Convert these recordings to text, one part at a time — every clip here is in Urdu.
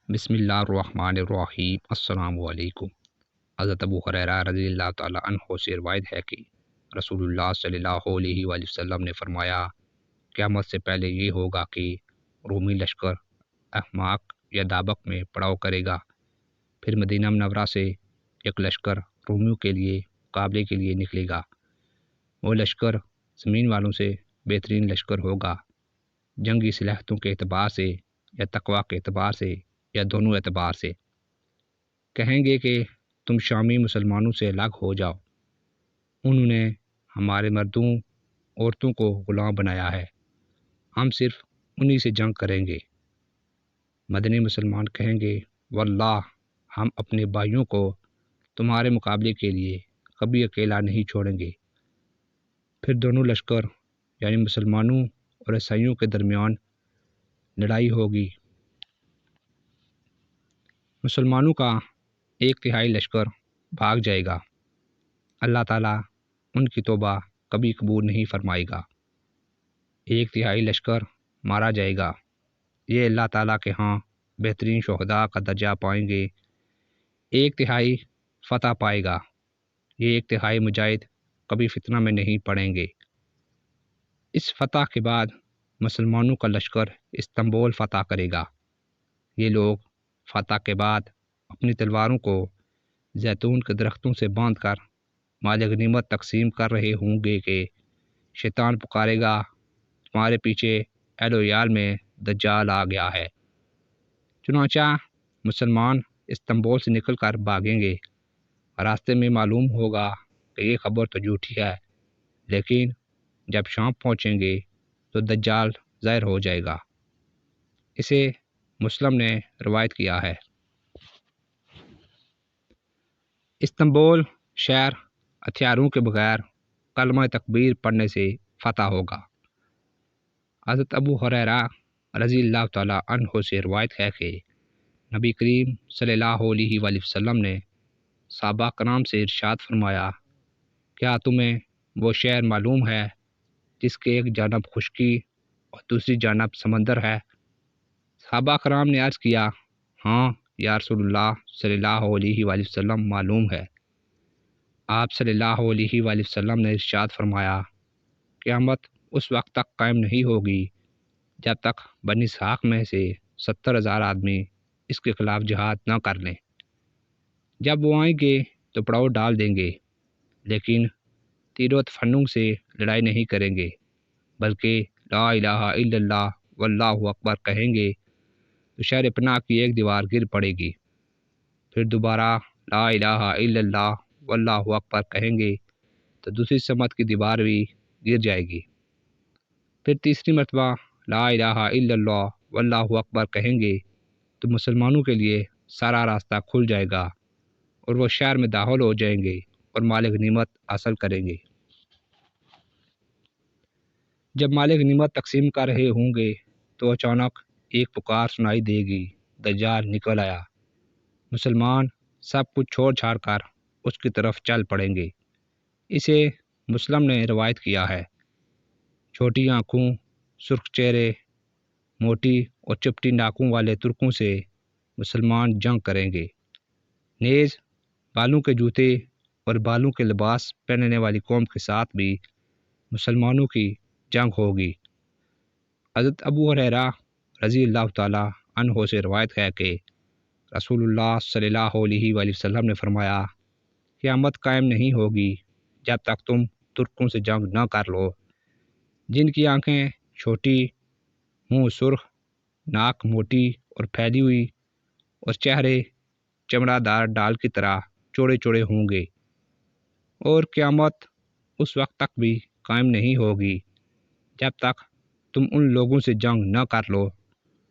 بسم اللہ الرحمن الرحیم۔ السلام علیکم۔ حضرت ابو ہریرہ رضی اللہ تعالیٰ عنہ سے روایت ہے کہ رسول اللہ صلی اللہ علیہ وآلہ وسلم نے فرمایا، قیامت سے پہلے یہ ہوگا کہ رومی لشکر احماق یا دابق میں پڑاؤ کرے گا، پھر مدینہ منورہ سے ایک لشکر رومیوں کے لیے مقابلے کے لیے نکلے گا۔ وہ لشکر زمین والوں سے بہترین لشکر ہوگا، جنگی صلاحیتوں کے اعتبار سے یا تقویٰ کے اعتبار سے یا دونوں اعتبار سے۔ کہیں گے کہ تم شامی مسلمانوں سے الگ ہو جاؤ، انہوں نے ہمارے مردوں عورتوں کو غلام بنایا ہے، ہم صرف انہی سے جنگ کریں گے۔ مدنی مسلمان کہیں گے، واللہ ہم اپنے بھائیوں کو تمہارے مقابلے کے لیے کبھی اکیلا نہیں چھوڑیں گے۔ پھر دونوں لشکر یعنی مسلمانوں اور عیسائیوں کے درمیان لڑائی ہوگی۔ مسلمانوں کا 1/3 لشکر بھاگ جائے گا، اللہ تعالیٰ ان کی توبہ کبھی قبول نہیں فرمائے گا۔ 1/3 لشکر مارا جائے گا، یہ اللہ تعالیٰ کے ہاں بہترین شہداء کا درجہ پائیں گے۔ 1/3 فتح پائے گا، یہ 1/3 مجاہد کبھی فتنہ میں نہیں پڑیں گے۔ اس فتح کے بعد مسلمانوں کا لشکر استنبول فتح کرے گا۔ یہ لوگ فتح کے بعد اپنی تلواروں کو زیتون کے درختوں سے باندھ کر مال غنیمت تقسیم کر رہے ہوں گے کہ شیطان پکارے گا، تمہارے پیچھے اہل و عیال میں دجال آ گیا ہے۔ چنانچہ مسلمان استنبول سے نکل کر بھاگیں گے، راستے میں معلوم ہوگا کہ یہ خبر تو جھوٹی ہے، لیکن جب شام پہنچیں گے تو دجال ظاہر ہو جائے گا۔ اسے مسلم نے روایت کیا ہے۔ استنبول شہر ہتھیاروں کے بغیر کلمہ تکبیر پڑھنے سے فتح ہوگا۔ حضرت ابو ہریرہ رضی اللہ تعالیٰ عنہ سے روایت ہے کہ نبی کریم صلی اللہ علیہ وآلہ وسلم نے صحابہ کرام سے ارشاد فرمایا، کیا تمہیں وہ شہر معلوم ہے جس کے ایک جانب خشکی اور دوسری جانب سمندر ہے؟ صحابہ کرام نے عرض کیا، ہاں یا رسول اللہ صلی اللہ علیہ وآلہ وسلم معلوم ہے۔ آپ صلی اللہ علیہ وآلہ وسلم نے ارشاد فرمایا، قیامت اس وقت تک قائم نہیں ہوگی جب تک بنی اسحاق میں سے 70,000 آدمی اس کے خلاف جہاد نہ کر لیں۔ جب وہ آئیں گے تو پڑاؤ ڈال دیں گے، لیکن تیر و تفنگ سے لڑائی نہیں کریں گے، بلکہ لا الہ الا اللہ واللہ اکبر کہیں گے تو شہر پناہ کی ایک دیوار گر پڑے گی، پھر دوبارہ لا الہ الا اللہ واللہ اکبر کہیں گے تو دوسری سمت کی دیوار بھی گر جائے گی، پھر تیسری مرتبہ لا الہ الا اللہ واللہ اکبر کہیں گے تو مسلمانوں کے لیے سارا راستہ کھل جائے گا اور وہ شہر میں داخل ہو جائیں گے اور مال غنیمت حاصل کریں گے۔ جب مال غنیمت تقسیم کر رہے ہوں گے تو اچانک ایک پکار سنائی دے گی، دجال نکل آیا۔ مسلمان سب کچھ چھوڑ چھاڑ کر اس کی طرف چل پڑیں گے۔ اسے مسلم نے روایت کیا ہے۔ چھوٹی آنکھوں، سرخ چہرے، موٹی اور چپٹی ناکوں والے ترکوں سے مسلمان جنگ کریں گے۔ نیز بالوں کے جوتے اور بالوں کے لباس پہننے والی قوم کے ساتھ بھی مسلمانوں کی جنگ ہوگی۔ حضرت ابو ہریرہ رضی اللہ تعالیٰ عنہ سے روایت ہے کہ رسول اللہ صلی اللہ علیہ وآلہ وسلم نے فرمایا، قیامت قائم نہیں ہوگی جب تک تم ترکوں سے جنگ نہ کر لو، جن کی آنکھیں چھوٹی، منہ سرخ، ناک موٹی اور پھیلی ہوئی اور چہرے چمڑا دار ڈال کی طرح چوڑے چوڑے ہوں گے، اور قیامت اس وقت تک بھی قائم نہیں ہوگی جب تک تم ان لوگوں سے جنگ نہ کر لو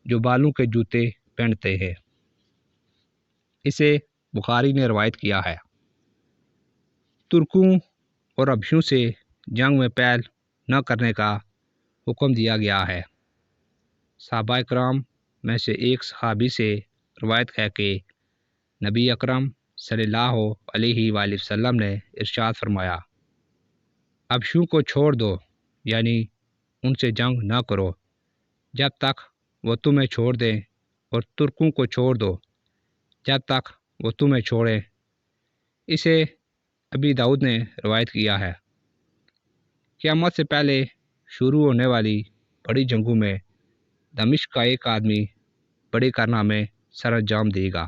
جو بالوں کے جوتے پہنتے ہیں۔ اسے بخاری نے روایت کیا ہے۔ ترکوں اور حبشیوں سے جنگ میں پہل نہ کرنے کا حکم دیا گیا ہے۔ صحابہ کرام میں سے ایک صحابی سے روایت ہے کہ نبی اکرم صلی اللہ علیہ وآلہ وسلم نے ارشاد فرمایا، حبشیوں کو چھوڑ دو، یعنی ان سے جنگ نہ کرو جب تک وہ تمہیں چھوڑ دیں اور ترکوں کو چھوڑ دو جب تک وہ تمہیں چھوڑیں۔ اسے ابی داؤد نے روایت کیا ہے۔ قیامت سے پہلے شروع ہونے والی بڑی جنگوں میں دمشق کا ایک آدمی بڑے کارنامے سر انجام دے گا۔